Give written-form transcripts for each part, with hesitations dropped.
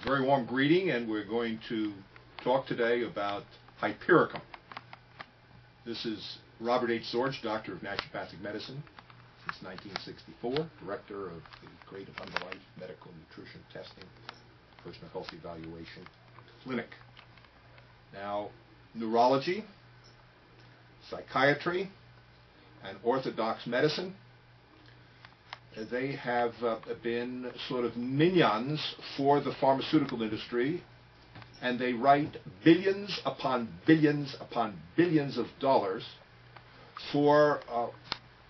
Very warm greeting, and we're going to talk today about Hypericum. This is Robert H. Sorge, Doctor of Naturopathic Medicine since 1964, Director of the great AbundaLife Medical Nutrition Testing, Personal Health Evaluation Clinic. Now, neurology, psychiatry, and orthodox medicine, they have been sort of minions for the pharmaceutical industry, and they write billions upon billions upon billions of dollars for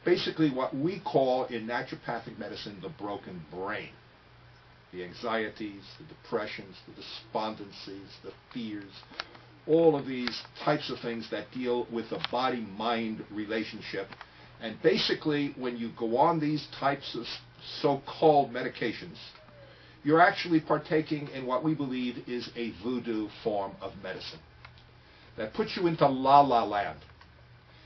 basically what we call in naturopathic medicine the broken brain. The anxieties, the depressions, the despondencies, the fears, all of these types of things that deal with the body-mind relationship. And basically, when you go on these types of so-called medications, you're actually partaking in what we believe is a voodoo form of medicine that puts you into la-la land.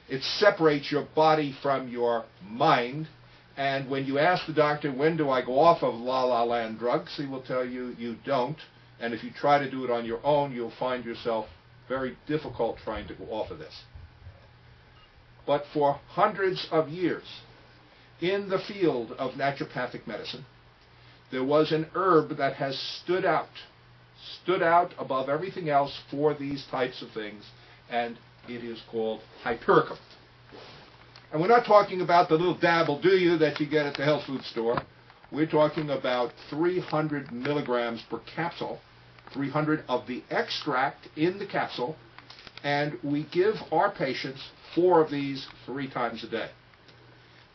It separates your body from your mind, and when you ask the doctor, when do I go off of la-la land drugs, he will tell you you don't, and if you try to do it on your own, you'll find yourself very difficult trying to go off of this. But for hundreds of years, in the field of naturopathic medicine, there was an herb that has stood out above everything else for these types of things, and it is called Hypericum. And we're not talking about the little dabble-do-you that you get at the health food store. We're talking about 300 milligrams per capsule, 300 of the extract in the capsule, and we give our patients 4 of these 3 times a day.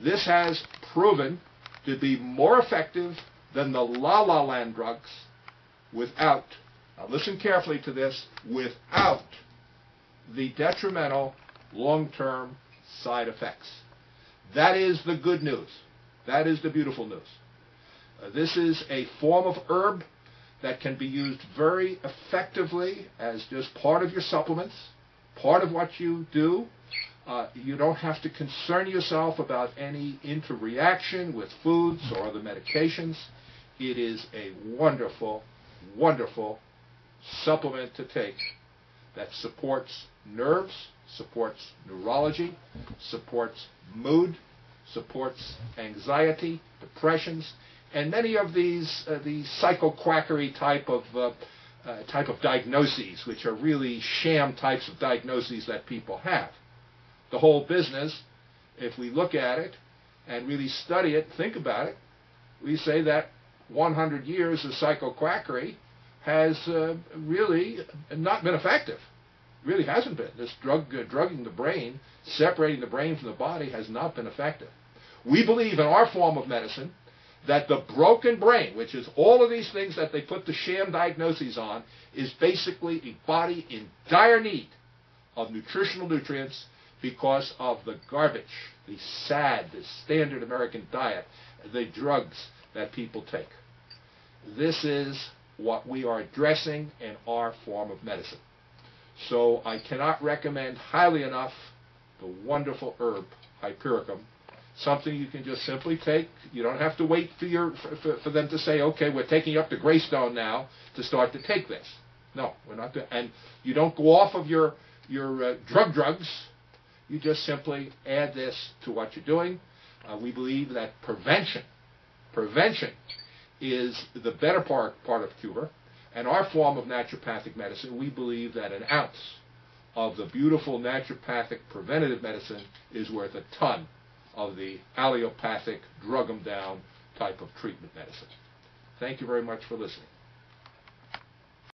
This has proven to be more effective than the la-la land drugs without, now listen carefully to this, without the detrimental long-term side effects. That is the good news. That is the beautiful news. This is a form of herb that can be used very effectively as just part of your supplements, part of what you do. You don't have to concern yourself about any interreaction with foods or other medications. It is a wonderful, wonderful supplement to take that supports nerves, supports neurology, supports mood, supports anxiety, depressions, and many of these psychoquackery type of diagnoses, which are really sham types of diagnoses that people have. The whole business, if we look at it and really study it, think about it, we say that 100 years of psychoquackery has really not been effective. Really hasn't been. This drugging the brain, separating the brain from the body, has not been effective. We believe in our form of medicine that the broken brain, which is all of these things that they put the sham diagnoses on, is basically a body in dire need of nutritional nutrients because of the garbage, the standard American diet, the drugs that people take. This is what we are addressing in our form of medicine. So I cannot recommend highly enough the wonderful herb, Hypericum, something you can just simply take. You don't have to wait for them to say, okay, we're taking you up to Greystone now to start to take this. No, we're not doing, and you don't go off of your drugs. You just simply add this to what you're doing. We believe that prevention is the better part of cure. And our form of naturopathic medicine, we believe that an ounce of the beautiful naturopathic preventative medicine is worth a ton of the allopathic, drug-em-down type of treatment medicine. Thank you very much for listening.